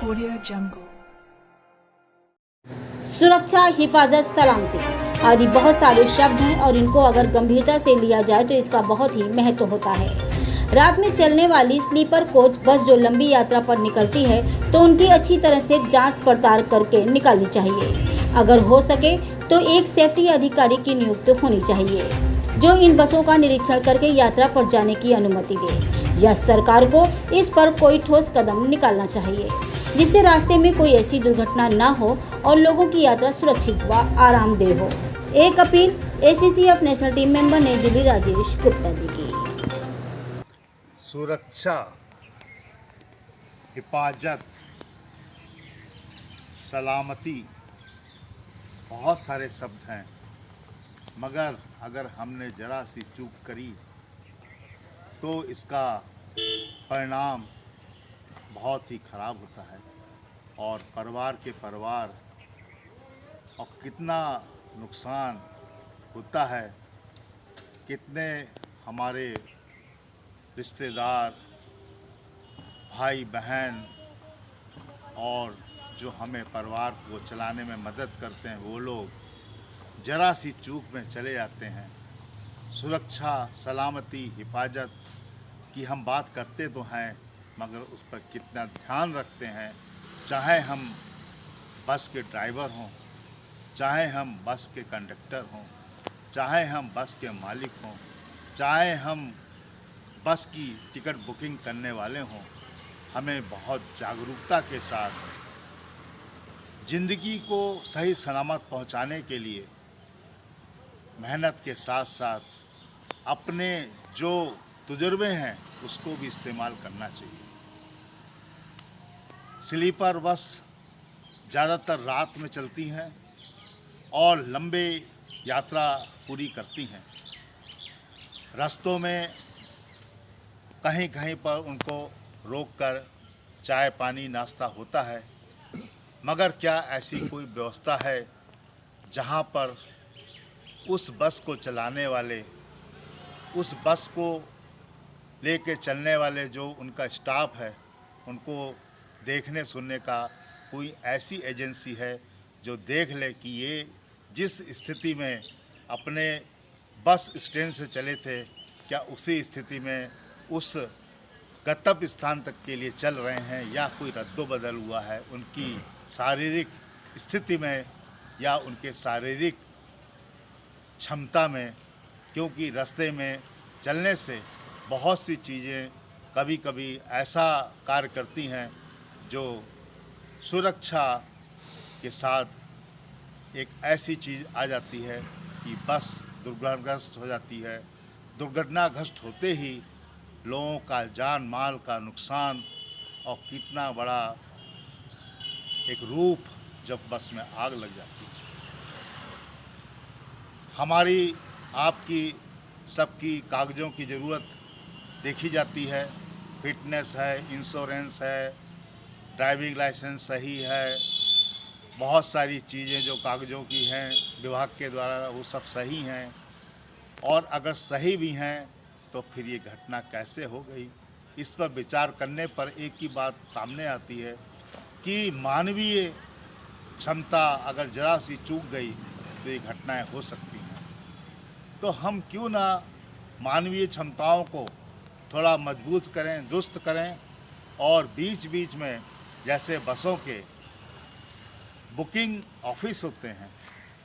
Audio Jungle। सुरक्षा, हिफाजत, सलामती आदि बहुत सारे शब्द हैं और इनको अगर गंभीरता से लिया जाए तो इसका बहुत ही महत्व होता है। रात में चलने वाली स्लीपर कोच बस जो लंबी यात्रा पर निकलती है तो उनकी अच्छी तरह से जांच पड़ताल करके निकालनी चाहिए। अगर हो सके तो एक सेफ्टी अधिकारी की नियुक्ति होनी चाहिए जो इन बसों का निरीक्षण करके यात्रा पर जाने की अनुमति दे, या सरकार को इस पर कोई ठोस कदम निकालना चाहिए जिससे रास्ते में कोई ऐसी दुर्घटना न हो और लोगों की यात्रा सुरक्षित व आरामदेह हो। एक appeal ACCF national team member नई दिल्ली राजेश गुप्ता जी की। सुरक्षा, हिफाजत, सलामती बहुत सारे शब्द हैं, मगर अगर हमने ज़रा सी चूक करी तो इसका परिणाम बहुत ही ख़राब होता है और परिवार के परिवार और कितना नुकसान होता है, कितने हमारे रिश्तेदार, भाई बहन और जो हमें परिवार को चलाने में मदद करते हैं वो लोग ज़रा सी चूक में चले जाते हैं। सुरक्षा, सलामती, हिफाजत की हम बात करते तो हैं, मगर उस पर कितना ध्यान रखते हैं। चाहे हम बस के ड्राइवर हों, चाहे हम बस के कंडक्टर हों, चाहे हम बस के मालिक हों, चाहे हम बस की टिकट बुकिंग करने वाले हों, हमें बहुत जागरूकता के साथ ज़िंदगी को सही सलामत पहुंचाने के लिए मेहनत के साथ साथ अपने जो तजुर्बे हैं उसको भी इस्तेमाल करना चाहिए। स्लीपर बस ज़्यादातर रात में चलती हैं और लंबे यात्रा पूरी करती हैं। रास्तों में कहीं कहीं पर उनको रोककर चाय पानी नाश्ता होता है, मगर क्या ऐसी कोई व्यवस्था है जहां पर उस बस को चलाने वाले, उस बस को लेके चलने वाले जो उनका स्टाफ है उनको देखने सुनने का कोई ऐसी एजेंसी है जो देख ले कि ये जिस स्थिति में अपने बस स्टैंड से चले थे, क्या उसी स्थिति में उस गंतव्य स्थान तक के लिए चल रहे हैं या कोई रद्दोबदल हुआ है उनकी शारीरिक स्थिति में या उनके शारीरिक क्षमता में। क्योंकि रास्ते में चलने से बहुत सी चीज़ें कभी कभी ऐसा कार्य करती हैं जो सुरक्षा के साथ एक ऐसी चीज़ आ जाती है कि बस दुर्घटनाग्रस्त हो जाती है। दुर्घटनाग्रस्त होते ही लोगों का जान माल का नुकसान और कितना बड़ा एक रूप जब बस में आग लग जाती है। हमारी आपकी सबकी कागज़ों की ज़रूरत देखी जाती है, फिटनेस है, इंश्योरेंस है, ड्राइविंग लाइसेंस सही है, बहुत सारी चीज़ें जो कागज़ों की हैं विभाग के द्वारा वो सब सही हैं। और अगर सही भी हैं तो फिर ये घटना कैसे हो गई, इस पर विचार करने पर एक ही बात सामने आती है कि मानवीय क्षमता अगर ज़रा सी चूक गई तो ये घटनाएं हो सकती हैं। तो हम क्यों ना मानवीय क्षमताओं को थोड़ा मजबूत करें, दुरुस्त करें और बीच बीच में जैसे बसों के बुकिंग ऑफिस होते हैं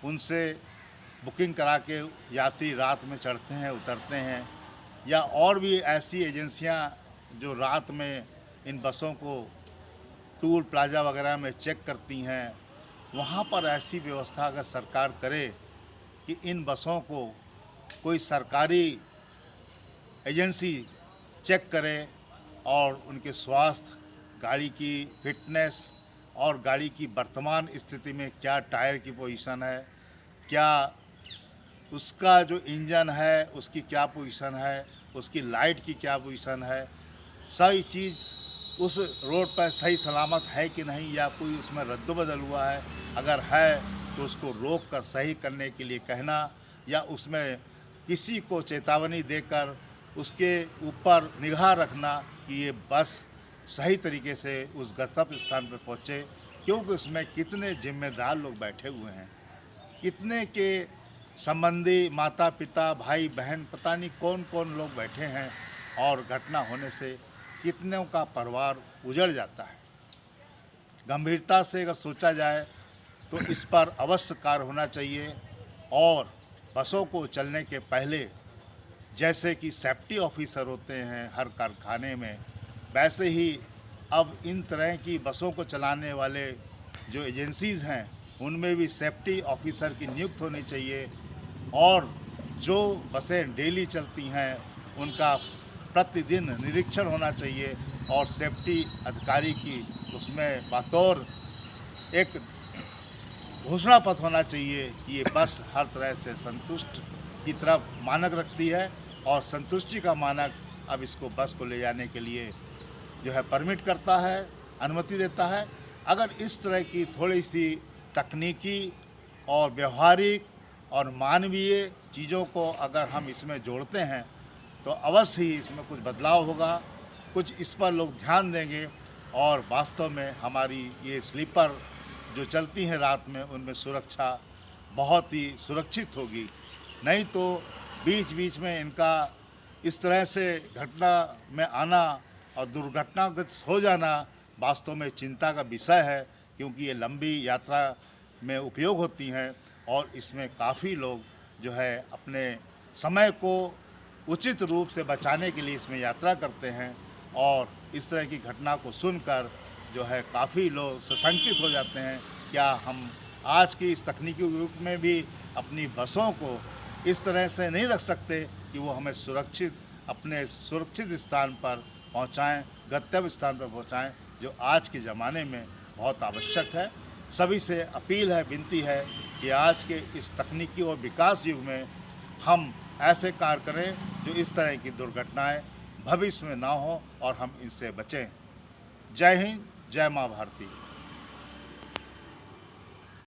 उनसे बुकिंग करा के यात्री रात में चढ़ते हैं उतरते हैं, या और भी ऐसी एजेंसियां जो रात में इन बसों को टूल प्लाजा वगैरह में चेक करती हैं, वहाँ पर ऐसी व्यवस्था अगर सरकार करे कि इन बसों को कोई सरकारी एजेंसी चेक करे और उनके स्वास्थ्य, गाड़ी की फिटनेस और गाड़ी की वर्तमान स्थिति में क्या टायर की पोजीशन है, क्या उसका जो इंजन है उसकी क्या पोजीशन है, उसकी लाइट की क्या पोजीशन है, सही चीज़ उस रोड पर सही सलामत है कि नहीं, या कोई उसमें रद्दोबदल हुआ है, अगर है तो उसको रोक कर सही करने के लिए कहना, या उसमें किसी को चेतावनी देकर उसके ऊपर निगाह रखना कि ये बस सही तरीके से उस गंतव्य स्थान पर पहुँचे, क्योंकि उसमें कितने जिम्मेदार लोग बैठे हुए हैं, कितने के संबंधी, माता पिता, भाई बहन, पता नहीं कौन कौन लोग बैठे हैं, और घटना होने से कितनों का परिवार उजड़ जाता है। गंभीरता से अगर सोचा जाए तो इस पर अवश्य कार्य होना चाहिए, और बसों को चलने के पहले जैसे कि सेफ्टी ऑफिसर होते हैं हर कारखाने में, वैसे ही अब इन तरह की बसों को चलाने वाले जो एजेंसीज़ हैं उनमें भी सेफ्टी ऑफिसर की नियुक्त होनी चाहिए, और जो बसें डेली चलती हैं उनका प्रतिदिन निरीक्षण होना चाहिए, और सेफ्टी अधिकारी की उसमें बतौर एक घोषणा पत्र होना चाहिए कि ये बस हर तरह से संतुष्ट की तरफ मानक रखती है, और संतुष्टि का मानक अब इसको बस को ले जाने के लिए जो है परमिट करता है, अनुमति देता है। अगर इस तरह की थोड़ी सी तकनीकी और व्यवहारिक और मानवीय चीज़ों को अगर हम इसमें जोड़ते हैं तो अवश्य ही इसमें कुछ बदलाव होगा, कुछ इस पर लोग ध्यान देंगे, और वास्तव में हमारी ये स्लीपर जो चलती हैं रात में उनमें सुरक्षा बहुत ही सुरक्षित होगी। नहीं तो बीच बीच में इनका इस तरह से घटना में आना और दुर्घटनाग्रस्त हो जाना वास्तव में चिंता का विषय है, क्योंकि ये लंबी यात्रा में उपयोग होती हैं, और इसमें काफ़ी लोग जो है अपने समय को उचित रूप से बचाने के लिए इसमें यात्रा करते हैं, और इस तरह की घटना को सुनकर जो है काफ़ी लोग सशंकित हो जाते हैं, क्या हम आज की इस तकनीकी युग में भी अपनी बसों को इस तरह से नहीं रख सकते कि वो हमें अपने सुरक्षित स्थान पर पहुंचाएं, गंतव्य स्थान पर पहुंचाएं, जो आज के ज़माने में बहुत आवश्यक है। सभी से अपील है, विनती है कि आज के इस तकनीकी और विकास युग में हम ऐसे कार्य करें जो इस तरह की दुर्घटनाएं भविष्य में ना हो और हम इनसे बचें। जय हिंद, जय माँ भारती।